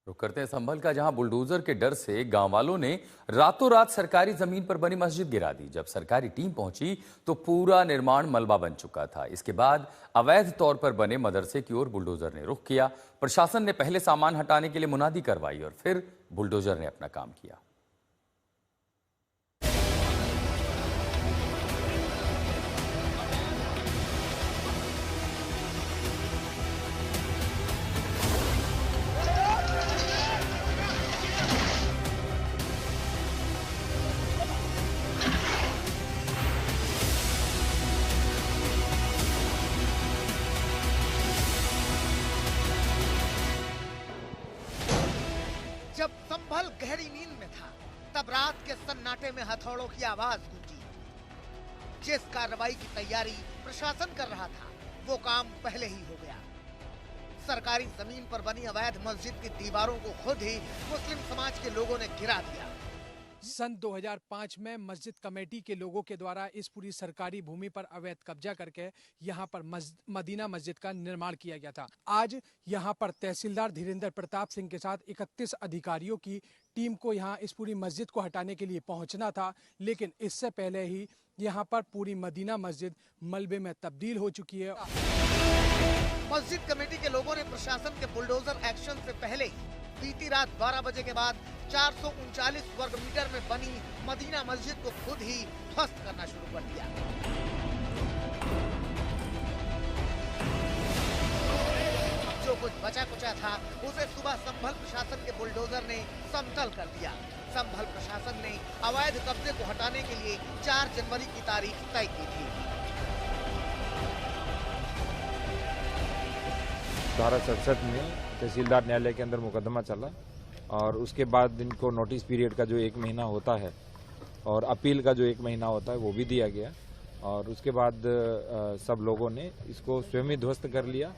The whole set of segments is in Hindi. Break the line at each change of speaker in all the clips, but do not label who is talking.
रुक करते हैं संभल का, जहां बुलडोजर के डर से गांव वालों ने रातों रात सरकारी जमीन पर बनी मस्जिद गिरा दी। जब सरकारी टीम पहुंची तो पूरा निर्माण मलबा बन चुका था। इसके बाद अवैध तौर पर बने मदरसे की ओर बुलडोजर ने रुख किया। प्रशासन ने पहले सामान हटाने के लिए मुनादी करवाई और फिर बुलडोजर ने अपना काम किया।
जब संभल गहरी नींद में था, तब रात के सन्नाटे में हथौड़ों की आवाज गूंजी। जिस कार्रवाई की तैयारी प्रशासन कर रहा था, वो काम पहले ही हो गया। सरकारी जमीन पर बनी अवैध मस्जिद की दीवारों को खुद ही मुस्लिम समाज के लोगों ने गिरा दिया।
सन 2005 में मस्जिद कमेटी के लोगों के द्वारा इस पूरी सरकारी भूमि पर अवैध कब्जा करके यहां पर मदीना मस्जिद का निर्माण किया गया था। आज यहां पर तहसीलदार धीरेन्द्र प्रताप सिंह के साथ 31 अधिकारियों की टीम को यहां इस पूरी मस्जिद को हटाने के लिए पहुंचना था, लेकिन इससे पहले ही यहां पर पूरी मदीना मस्जिद मलबे में तब्दील हो चुकी है।
मस्जिद कमेटी के लोगों ने प्रशासन के बुलडोजर एक्शन से पहले ही बीती रात 12 बजे के बाद 439 वर्ग मीटर में बनी मदीना मस्जिद को खुद ही ध्वस्त करना शुरू कर दिया। जो कुछ बचा कुचा था, उसे सुबह संभल प्रशासन के बुलडोजर ने समतल कर दिया। संभल प्रशासन ने अवैध कब्जे को हटाने के लिए 4 जनवरी की तारीख तय की थी।
धारा 67 में तहसीलदार न्यायालय के अंदर मुकदमा चला और उसके बाद इनको नोटिस पीरियड का जो 1 महीना होता है और अपील का जो 1 महीना होता है वो भी दिया गया और उसके बाद सब लोगों ने इसको स्वयं ही ध्वस्त कर लिया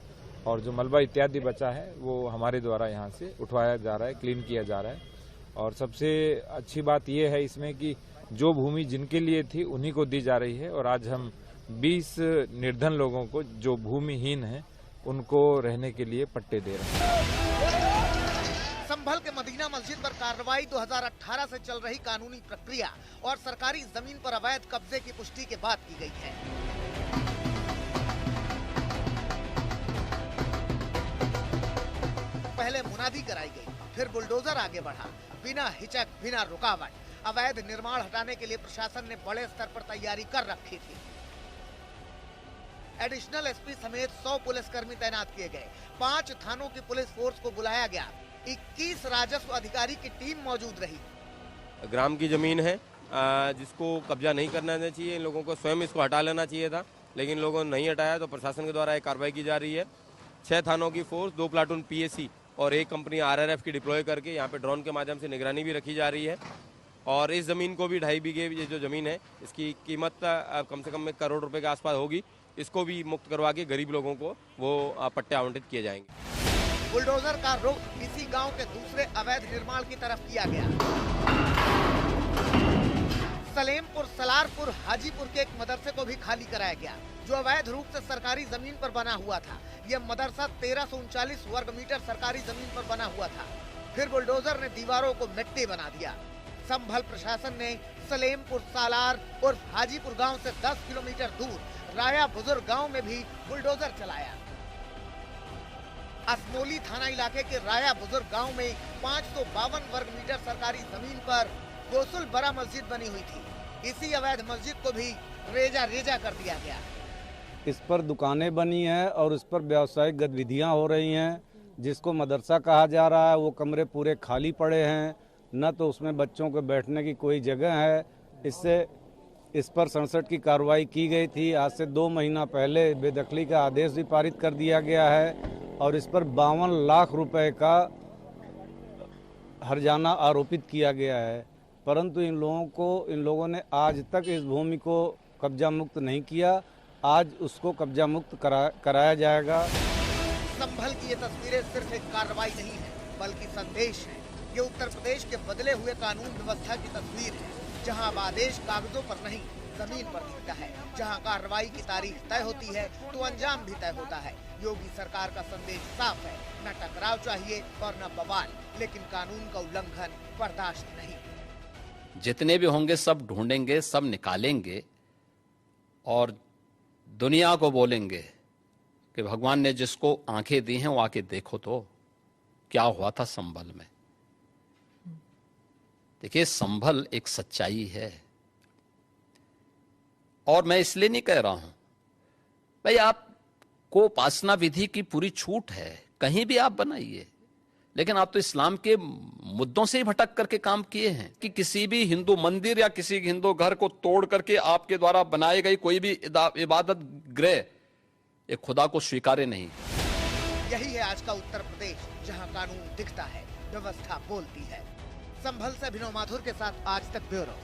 और जो मलबा इत्यादि बचा है वो हमारे द्वारा यहाँ से उठवाया जा रहा है, क्लीन किया जा रहा है। और सबसे अच्छी बात ये है इसमें कि जो भूमि जिनके लिए थी उन्हीं को दी जा रही है और आज हम 20 निर्धन लोगों को जो भूमिहीन हैं उनको रहने के लिए पट्टे दे रहे हैं।
संभल के मदीना मस्जिद पर कार्रवाई 2018 से चल रही कानूनी प्रक्रिया और सरकारी जमीन पर अवैध कब्जे की पुष्टि के बाद की गई है। पहले मुनादी कराई गई, फिर बुलडोजर आगे बढ़ा। बिना हिचक, बिना रुकावट अवैध निर्माण हटाने के लिए प्रशासन ने बड़े स्तर पर तैयारी कर रखी थी। एडिशनल एसपी समेत 100 पुलिसकर्मी तैनात किए गए। 5 थानों की पुलिस फोर्स को बुलाया गया। 21 राजस्व अधिकारी की टीम मौजूद रही।
ग्राम की जमीन है जिसको कब्जा नहीं करना चाहिए, इन लोगों को स्वयं इसको हटा लेना चाहिए था, लेकिन लोगों ने नहीं हटाया तो प्रशासन के द्वारा एक कार्रवाई की जा रही है। 6 थानों की फोर्स, 2 प्लाटून पीएसी और 1 कंपनी आरआरएफ की डिप्लॉय करके यहाँ पे ड्रोन के माध्यम से निगरानी भी रखी जा रही है। और इस जमीन को भी 2.5 बीघे ये जो जमीन है इसकी कीमत कम से कम 1 करोड़ रुपए के आसपास होगी। इसको भी मुक्त करवा के गरीब लोगों को वो पट्टे आवंटित किए जाएंगे।
बुलडोजर का रुख इसी गांव के दूसरे अवैध निर्माण की तरफ किया गया। सलेमपुर, सलारपुर, हाजीपुर के एक मदरसे को भी खाली कराया गया, जो अवैध रूप से सरकारी जमीन पर बना हुआ था। यह मदरसा 1339 वर्ग मीटर सरकारी जमीन पर बना हुआ था। फिर बुलडोजर ने दीवारों को मिट्टी बना दिया। संभल प्रशासन ने सलेमपुर, सालार और हाजीपुर गांव से 10 किलोमीटर दूर राया बुजुर्ग गांव में भी बुलडोजर चलाया। असमोली थाना इलाके के राया बुजुर्ग गांव में 552 वर्ग मीटर सरकारी जमीन पर गोसुल बड़ा मस्जिद बनी हुई थी। इसी अवैध मस्जिद को भी रेजा रेजा कर दिया गया।
इस पर दुकानें बनी हैं और इस पर व्यावसायिक गतिविधियां हो रही हैं, जिसको मदरसा कहा जा रहा है। वो कमरे पूरे खाली पड़े हैं, न तो उसमें बच्चों के बैठने की कोई जगह है। इससे इस पर 67 की कार्रवाई की गई थी। आज से 2 महीना पहले बेदखली का आदेश भी पारित कर दिया गया है और इस पर 52 लाख रुपए का हर्जाना आरोपित किया गया है। परंतु इन लोगों ने आज तक इस भूमि को कब्जा मुक्त नहीं किया। आज उसको कब्जा मुक्त कराया जाएगा।
संभल की ये तस्वीरें सिर्फ एक कार्रवाई नहीं है, बल्कि संदेश है। ये उत्तर प्रदेश के बदले हुए कानून व्यवस्था की तस्वीर है, जहां अब आदेश कागजों पर नहीं, जमीन पर दिखता है। जहां कार्रवाई की तारीख तय होती है तो अंजाम भी तय होता है। योगी सरकार का संदेश साफ है, न टकराव चाहिए और न बवाल, लेकिन कानून का उल्लंघन बर्दाश्त नहीं।
जितने भी होंगे सब ढूंढेंगे, सब निकालेंगे और दुनिया को बोलेंगे कि भगवान ने जिसको आंखें दी हैं वो आके देखो तो क्या हुआ था संभल में। देखिए, संभल एक सच्चाई है और मैं इसलिए नहीं कह रहा हूं भाई आपको उपासना विधि की पूरी छूट है, कहीं भी आप बनाइए, लेकिन आप तो इस्लाम के मुद्दों से ही भटक करके काम किए हैं कि किसी भी हिंदू मंदिर या किसी हिंदू घर को तोड़ करके आपके द्वारा बनाई गई कोई भी इबादत गृह ये खुदा को स्वीकार्य नहीं।
यही है आज का उत्तर प्रदेश, जहां कानून दिखता है, व्यवस्था बोलती है। संभल से अभिनव माथुर के साथ आज तक ब्यूरो।